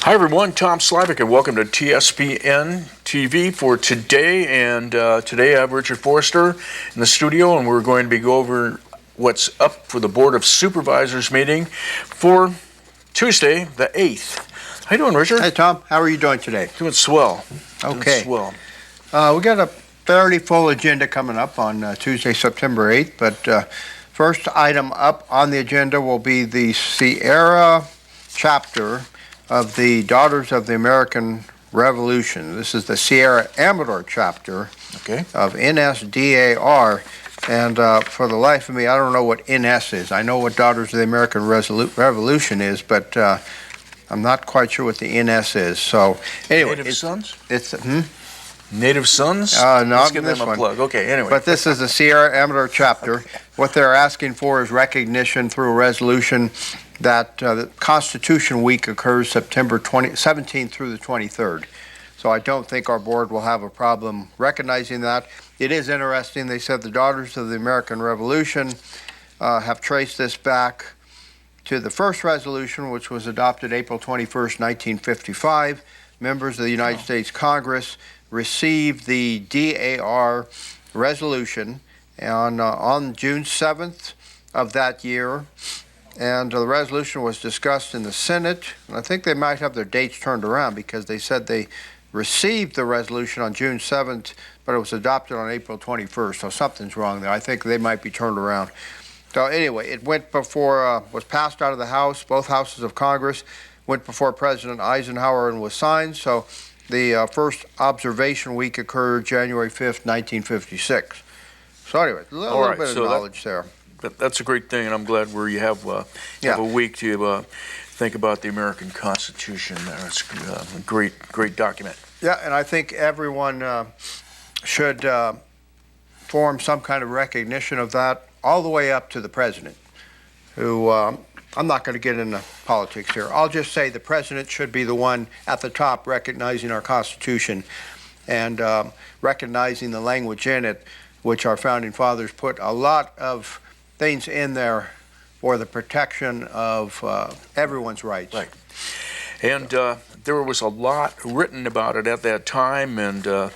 Hi everyone, Tom Slavic and welcome to TSPN TV for today. And today I have Richard Forster in the studio, and we're going to be going over what's up for the Board of Supervisors meeting for Tuesday, the 8th. How you doing, Richard? Hey, Tom. How are you doing today? Doing swell. Okay. Doing swell. We got a fairly full agenda coming up on Tuesday, September 8th, but first item up on the agenda will be the Sierra chapter of the Daughters of the American Revolution. This is the Sierra Amador chapter of NSDAR. And for the life of me, I don't know what NS is. I know what Daughters of the American Revolution is, but I'm not quite sure what the NS is. So anyway, Native Sons? It's Native Sons? No, let's give them this a one. plug. Okay, anyway. But this is the Sierra Amador chapter. What they're asking for is recognition through a resolution that the Constitution Week occurs September 17th through the 23rd. So I don't think our board will have a problem recognizing that. It is interesting. They said the Daughters of the American Revolution have traced this back to the first resolution, which was adopted April 21st, 1955. Members of the United States Congress received the DAR resolution on June 7th of that year. And the resolution was discussed in the Senate. And I think they might have their dates turned around because they said they received the resolution on June 7th, but it was adopted on April 21st. So something's wrong there. I think they might be turned around. So anyway, it went before, was passed out of the House, both houses of Congress, went before President Eisenhower and was signed. So the first observation week occurred January 5th, 1956. So anyway, a little bit of knowledge there. That's a great thing, and I'm glad where you have a week to think about the American Constitution. It's a great document. Yeah, and I think everyone should form some kind of recognition of that all the way up to the president, who I'm not going to get into politics here. I'll just say the president should be the one at the top recognizing our Constitution and recognizing the language in it, which our founding fathers put a lot of things in there for the protection of everyone's rights. Right. And there was a lot written about it at that time, and the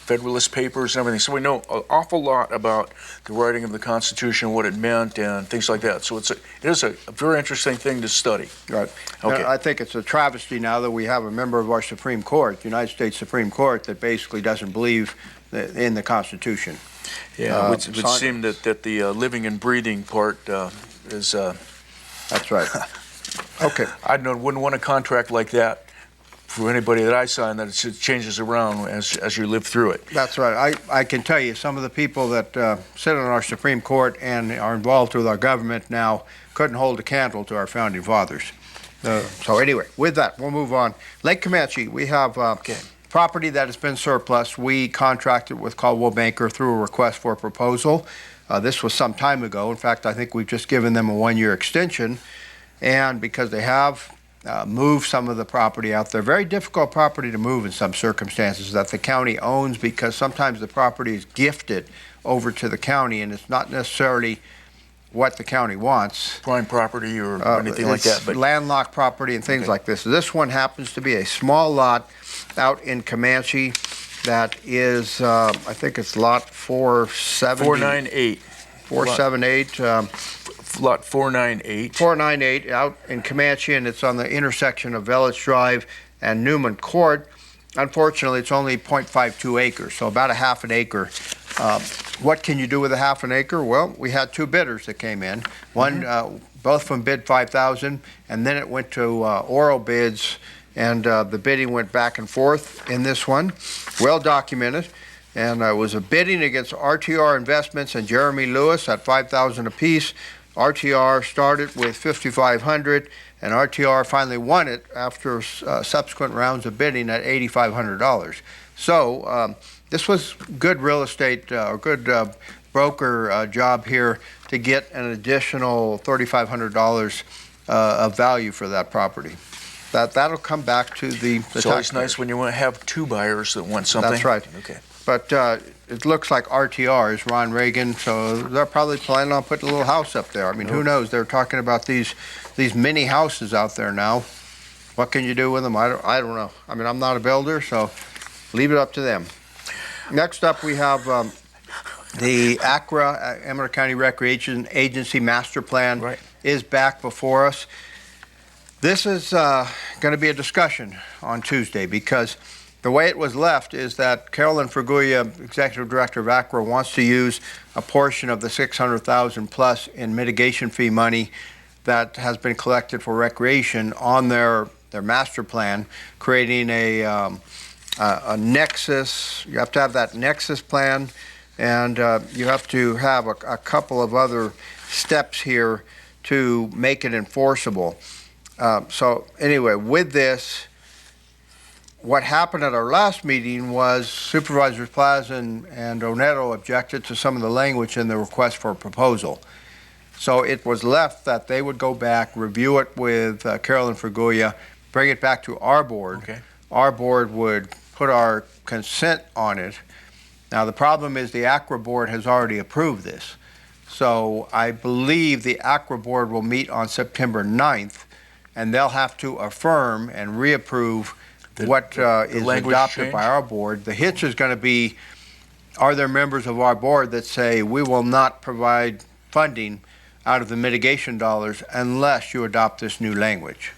Federalist Papers and everything. So we know an awful lot about the writing of the Constitution, what it meant, and things like that. So it is a very interesting thing to study. Right. Okay. I think it's a travesty now that we have a member of our Supreme Court, the United States Supreme Court, that basically doesn't believe in the Constitution. Yeah, it would seem that the living and breathing part is... That's right. Okay. I wouldn't want a contract like that for anybody that I sign, that it changes around as you live through it. That's right. I can tell you some of the people that sit on our Supreme Court and are involved with our government now couldn't hold a candle to our founding fathers. So anyway, with that, we'll move on. Lake Comanche, we have... property that has been surplus. We contracted with Caldwell Banker through a request for a proposal. This was some time ago. In fact, I think we've just given them a one-year extension. And because they have moved some of the property out there, very difficult property to move in some circumstances that the county owns, because sometimes the property is gifted over to the county and it's not necessarily what the county wants. Prime property or anything like that. But landlocked property and things like this. This one happens to be a small lot out in Comanche that is, I think it's lot 478. 478. Lot 498. 498 out in Comanche, and it's on the intersection of Village Drive and Newman Court. Unfortunately, it's only 0.52 acres, so about a half an acre. What can you do with a half an acre? Well, we had two bidders that came in. One, both of them bid $5,000, and then it went to oral bids, and the bidding went back and forth in this one. Well documented. And it was a bidding against RTR Investments and Jeremy Lewis at $5,000 apiece. RTR started with $5,500, and RTR finally won it after subsequent rounds of bidding at $8,500. So this was good real estate, good broker job here to get an additional $3,500 of value for that property. That'll come back to the It's always nice when you want to have two buyers that want something. That's right. Okay. But it looks like RTR is Ron Reagan, so they're probably planning on putting a little house up there. I mean, who knows? They're talking about these mini houses out there now. What can you do with them? I don't know. I mean, I'm not a builder, so leave it up to them. Next up, we have the ACRA, Amador County Recreation Agency Master Plan is back before us. This is going to be a discussion on Tuesday because the way it was left is that Carolyn Fraguia, Executive Director of ACRA, wants to use a portion of the $600,000 plus in mitigation fee money that has been collected for recreation on their master plan, creating a nexus. You have to have that nexus plan, and you have to have a couple of other steps here to make it enforceable. So anyway, with this, what happened at our last meeting was Supervisors Plaza and Oneto objected to some of the language in the request for a proposal. So it was left that they would go back, review it with Carolyn Fraguia, bring it back to our board. Okay. Our board would put our consent on it. Now the problem is the ACRA board has already approved this. So I believe the ACRA board will meet on September 9th, and they'll have to affirm and reapprove what is adopted by our board. The hitch is going to be, are there members of our board that say we will not provide funding out of the mitigation dollars unless you adopt this new language?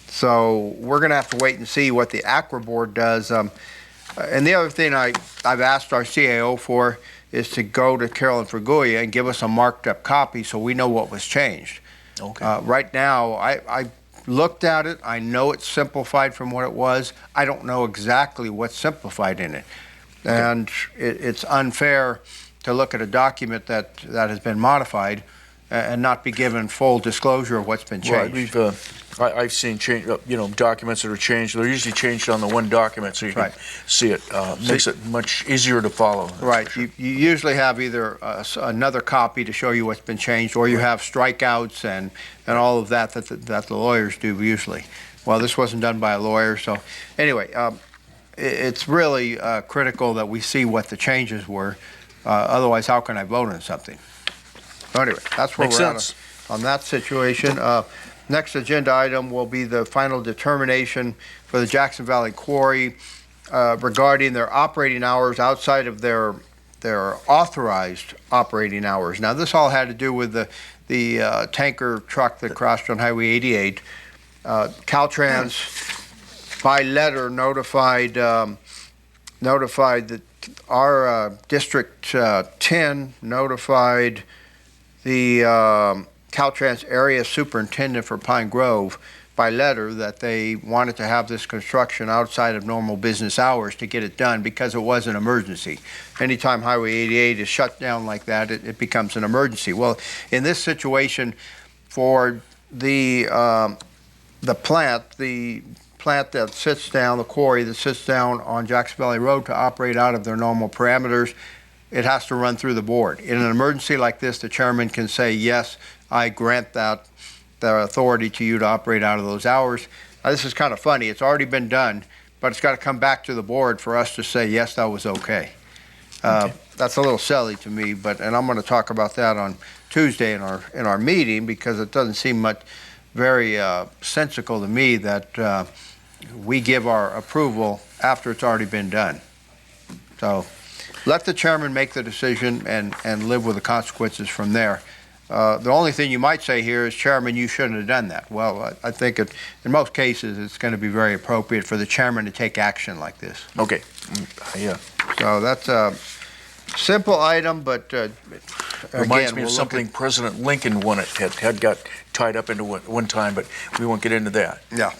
So we're going to have to wait and see what the ACRA board does. And the other thing I've asked our CAO for is to go to Carolyn Fraguia and give us a marked up copy so we know what was changed. Okay. Right now, I looked at it. I know it's simplified from what it was. I don't know exactly what's simplified in it. And it's unfair to look at a document that has been modified and not be given full disclosure of what's been changed. Well, I've seen documents that are changed. They're usually changed on the one document so you can see it. Makes it much easier to follow. Right. You usually have either another copy to show you what's been changed, or you have strikeouts and all of that the lawyers do usually. Well, this wasn't done by a lawyer. So anyway, it's really critical that we see what the changes were. Otherwise, how can I vote on something? So anyway, that's where we're at on that situation. Next agenda item will be the final determination for the Jackson Valley Quarry regarding their operating hours outside of their authorized operating hours. Now, this all had to do with the tanker truck that crashed on Highway 88. Caltrans, by letter, notified that our District 10 notified the Caltrans area superintendent for Pine Grove by letter that they wanted to have this construction outside of normal business hours to get it done because it was an emergency. Anytime Highway 88 is shut down like that, it becomes an emergency. Well, in this situation, for the plant that sits down, the quarry that sits down on Jackson Valley Road to operate out of their normal parameters, it has to run through the board. In an emergency like this, the chairman can say, yes, I grant the authority to you to operate out of those hours. Now, this is kind of funny. It's already been done, but it's got to come back to the board for us to say, yes, that was okay. That's a little silly to me, and I'm going to talk about that on Tuesday in our meeting because it doesn't seem very sensical to me that we give our approval after it's already been done. So let the chairman make the decision and live with the consequences from there. The only thing you might say here is, Chairman, you shouldn't have done that. Well, I think in most cases it's going to be very appropriate for the chairman to take action like this. Okay. Yeah. So that's a simple item, but reminds me of something President Lincoln had got tied up into one time, but we won't get into that. Yeah.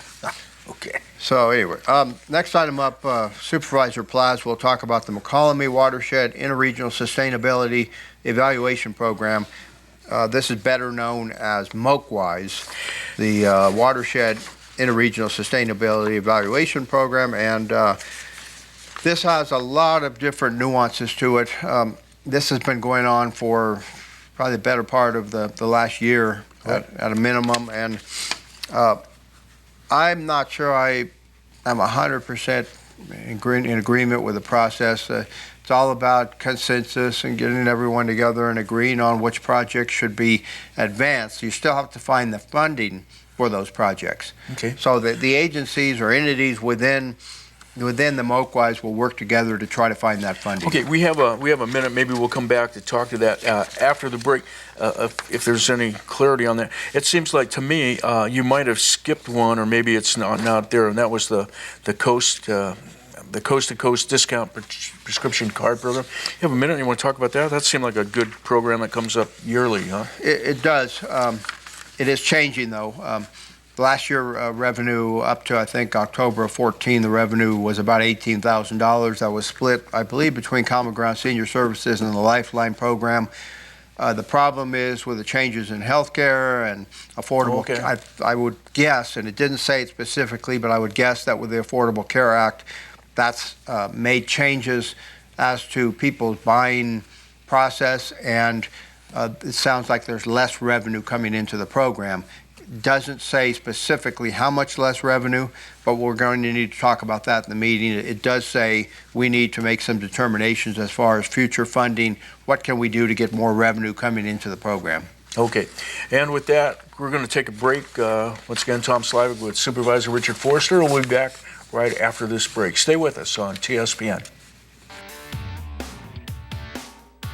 Okay. So anyway, next item up, Supervisor Plaza will talk about the McCollum Watershed Interregional Sustainability Evaluation Program. This is better known as MOKWISE, the Watershed Interregional Sustainability Evaluation Program, and this has a lot of different nuances to it. This has been going on for probably the better part of the last year at a minimum, and I'm not sure I am 100% in agreement with the process. It's all about consensus and getting everyone together and agreeing on which projects should be advanced. You still have to find the funding for those projects. Okay. So the agencies or entities within the MOQUIs will work together to try to find that funding. Okay, we have a minute. Maybe we'll come back to talk to that after the break, if there's any clarity on that. It seems like to me you might have skipped one, or maybe it's not there, and that was the coast-to-coast discount prescription card program. You have a minute? You want to talk about that? That seemed like a good program that comes up yearly, huh? It does. It is changing, though. Last year, revenue up to, I think, October of 14, the revenue was about $18,000. That was split, I believe, between Common Ground Senior Services and the Lifeline program. The problem is with the changes in healthcare and affordable, Okay. I would guess, and it didn't say it specifically, but I would guess that with the Affordable Care Act, that's made changes as to people's buying process, and it sounds like there's less revenue coming into the program. Doesn't say specifically how much less revenue, but we're going to need to talk about that in the meeting. It does say we need to make some determinations as far as future funding. What can we do to get more revenue coming into the program? Okay, and with that, we're going to take a break. Once again, Tom Slavik with Supervisor Richard Forster. We'll be back right after this break. Stay with us on TSPN.